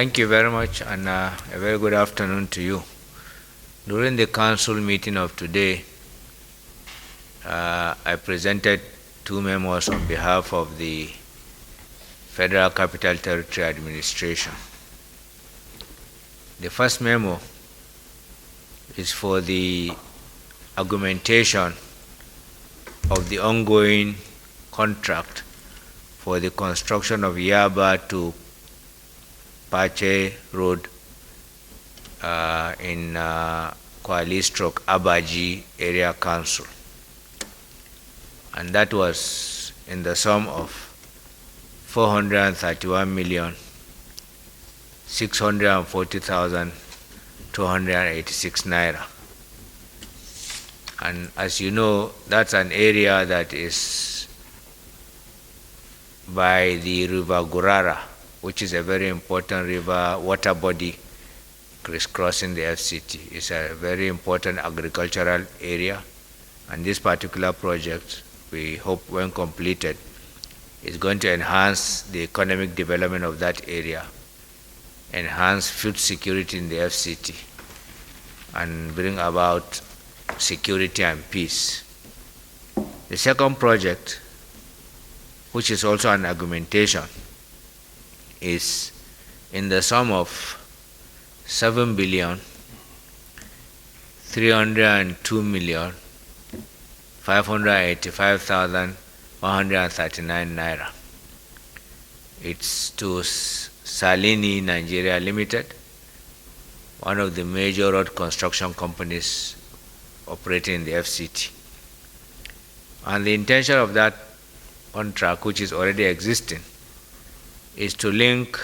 Thank you very much, and a very good afternoon to you. During the council meeting of today, I presented two memos on behalf of the Federal Capital Territory Administration. The first memo is for the augmentation of the ongoing contract for the construction of Yaba to Pache Road in Kwali/Abaji Area Council. And that was in the sum of 431,640,286 naira. And as you know, that's an area that is by the river Gurara, which is a very important river water body crisscrossing the FCT. It's a very important agricultural area, and this particular project, we hope when completed, is going to enhance the economic development of that area, enhance food security in the FCT, and bring about security and peace. The second project, which is also an augmentation, is in the sum of 7,302,585,139 naira. It's to Salini Nigeria Limited, one of the major road construction companies operating in the FCT. And the intention of that contract, which is already existing, is to link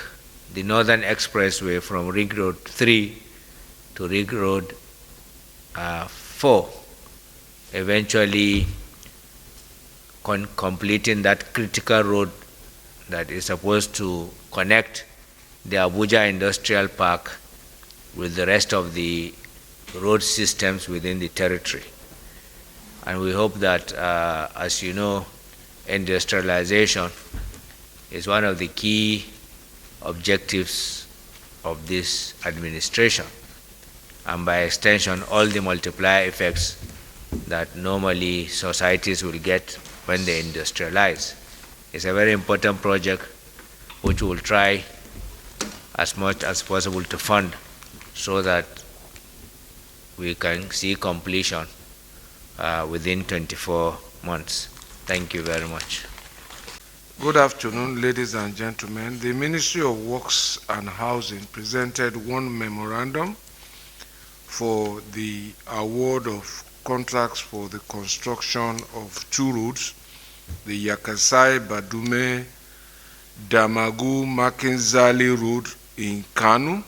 the Northern Expressway from Ring Road 3 to Ring Road 4, eventually completing that critical road that is supposed to connect the Abuja Industrial Park with the rest of the road systems within the territory. And we hope that, as you know, industrialization is one of the key objectives of this administration, and by extension, all the multiplier effects that normally societies will get when they industrialize. It's a very important project which we'll try as much as possible to fund so that we can see completion within 24 months. Thank you very much. Good afternoon, ladies and gentlemen. The Ministry of Works and Housing presented one memorandum for the award of contracts for the construction of two roads, the Yakasai-Badume Damagu-Makinzali Road in Kano,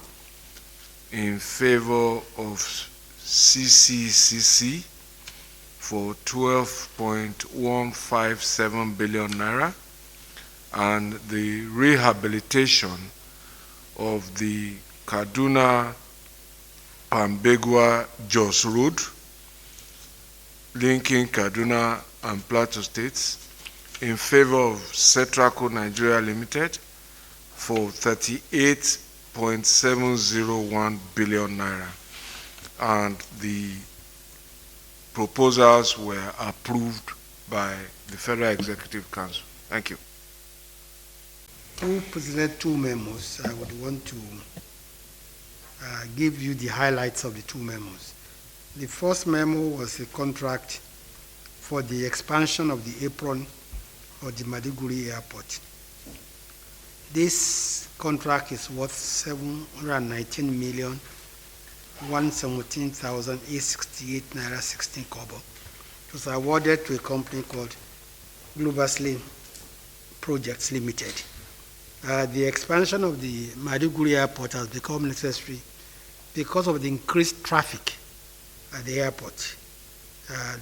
in favor of CCCC for 12.157 billion naira, and the rehabilitation of the Kaduna-Pambegua Jos Road, linking Kaduna and Plateau States, in favor of Cetraco Nigeria Limited for 38.701 billion naira. And the proposals were approved by the Federal Executive Council. Thank you. Who presented two memos? I would want to give you the highlights of the two memos. The first memo was a contract for the expansion of the apron of the Maiduguri Airport. This contract is worth 719,117,868 naira 16 kobo. It was awarded to a company called Global Slim Projects Limited. The expansion of the Maiduguri Airport has become necessary because of the increased traffic at the airport.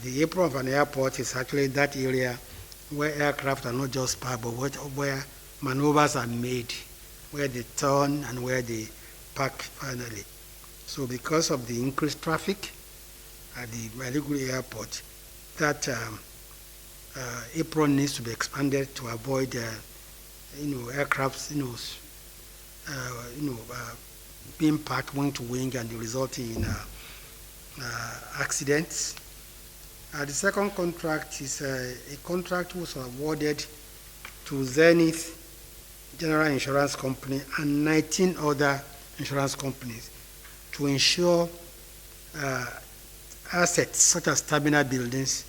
The apron of an airport is actually that area where aircraft are not just parked, but where maneuvers are made, where they turn and where they park finally. So because of the increased traffic at the Maiduguri Airport, that apron needs to be expanded to avoid aircrafts being packed wing to wing and resulting in accidents. The second contract is a contract was awarded to Zenith General Insurance Company and 19 other insurance companies to ensure assets such as terminal buildings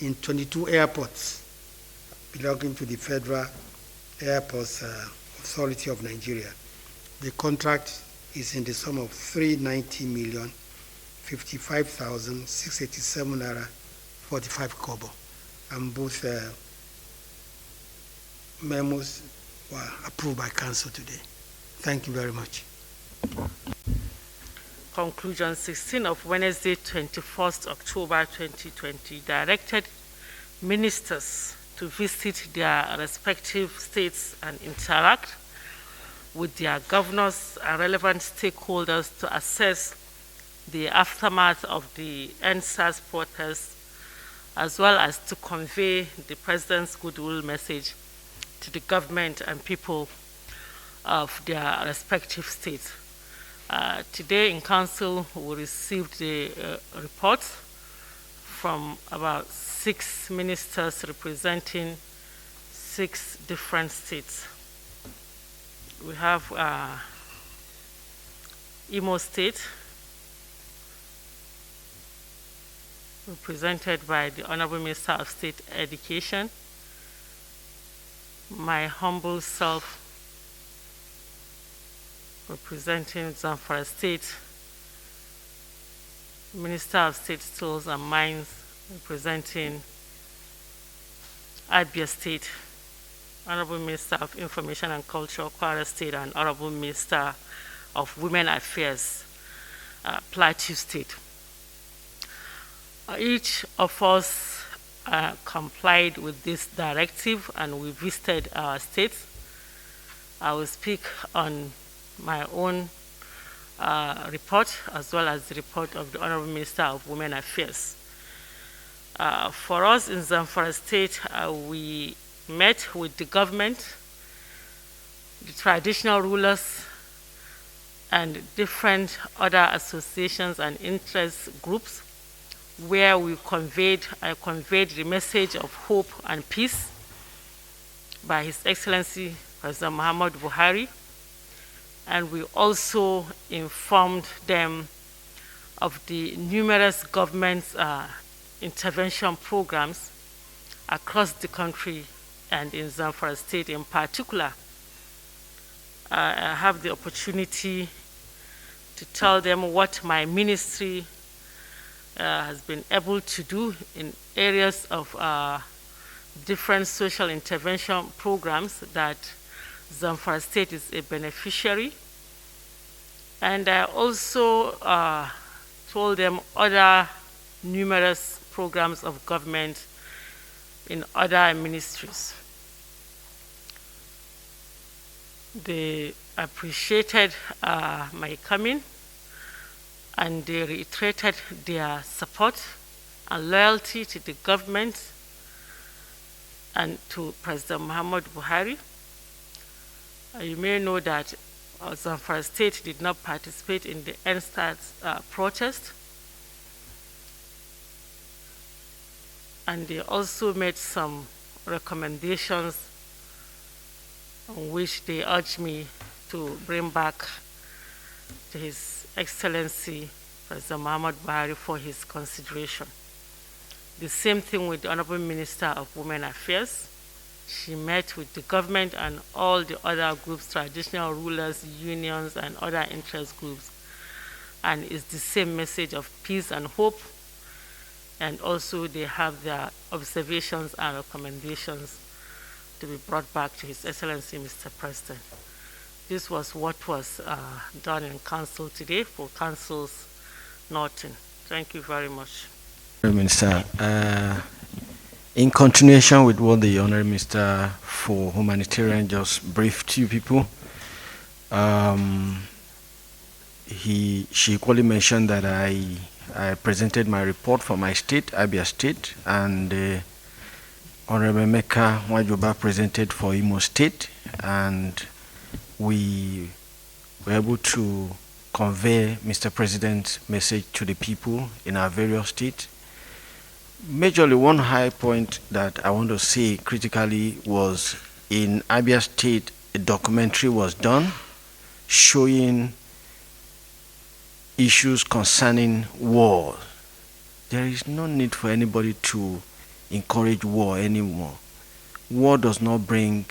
in 22 airports belonging to the Federal Airports Authority of Nigeria. The contract is in the sum of 390,055,687 naira 45 kobo, and both memos were approved by Council today. Thank you very much. Conclusion 16 of Wednesday, 21st October 2020, directed ministers to visit their respective states and interact with their governors and relevant stakeholders to assess the aftermath of the NSAS protests, as well as to convey the President's goodwill message to the government and people of their respective states. Today in Council, we received the report from about 6 ministers representing 6 different states. We have Imo State, represented by the Honorable Minister of State Education, my humble self, representing Zamfara State, Minister of State Stores and Mines, representing Abia State, Honorable Minister of Information and Culture, Kwara State, and Honorable Minister of Women Affairs, Plateau State. Each of us complied with this directive and we visited our states. I will speak on my own report as well as the report of the Honorable Minister of Women Affairs. For us in Zamfara State, we met with the government, the traditional rulers, and different other associations and interest groups, where I conveyed the message of hope and peace by His Excellency President Muhammad Buhari, and we also informed them of the numerous government intervention programs across the country and in Zamfara State in particular. I have the opportunity to tell them what my ministry has been able to do in areas of different social intervention programs that Zamfara State is a beneficiary. And I also told them other numerous programs of government in other ministries. They appreciated my coming, and they reiterated their support and loyalty to the government and to President Muhammad Buhari. You may know that Zamfara State did not participate in the NSAS protest, and they also made some recommendations on which they urged me to bring back to His Excellency President Muhammad Buhari for his consideration. The same thing with the Honorable Minister of Women Affairs. She met with the government and all the other groups, traditional rulers, unions, and other interest groups. And it's the same message of peace and hope. And also they have their observations and recommendations to be brought back to His Excellency, Mr. President. This was what was done in Council today for Council's Norton. Thank you very much. Minister, in continuation with what the Honorable Minister for Humanitarian just briefed you people, she equally mentioned that I presented my report for my state, Abia State, and Honorable Meka Wajoba presented for Imo State, and we were able to convey Mr. President's message to the people in our various states. Majorly, one high point that I want to say critically was in Abia State, a documentary was done showing issues concerning war. There is no need for anybody to encourage war anymore. War does not bring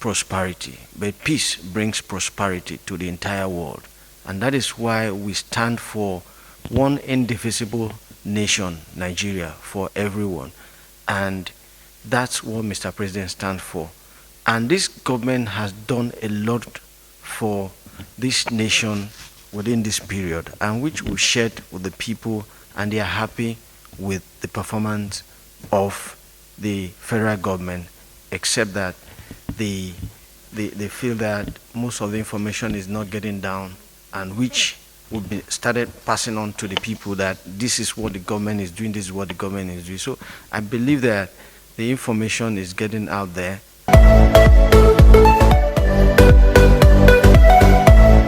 prosperity, but peace brings prosperity to the entire world. And that is why we stand for one indivisible nation, Nigeria, for everyone. And that's what Mr. President stands for. And this government has done a lot for this nation within this period, and which we shared with the people, and they are happy with the performance of the federal government, except that they feel that most of the information is not getting down, and which would be started passing on to the people that this is what the government is doing, this is what the government is doing. So I believe that the information is getting out there.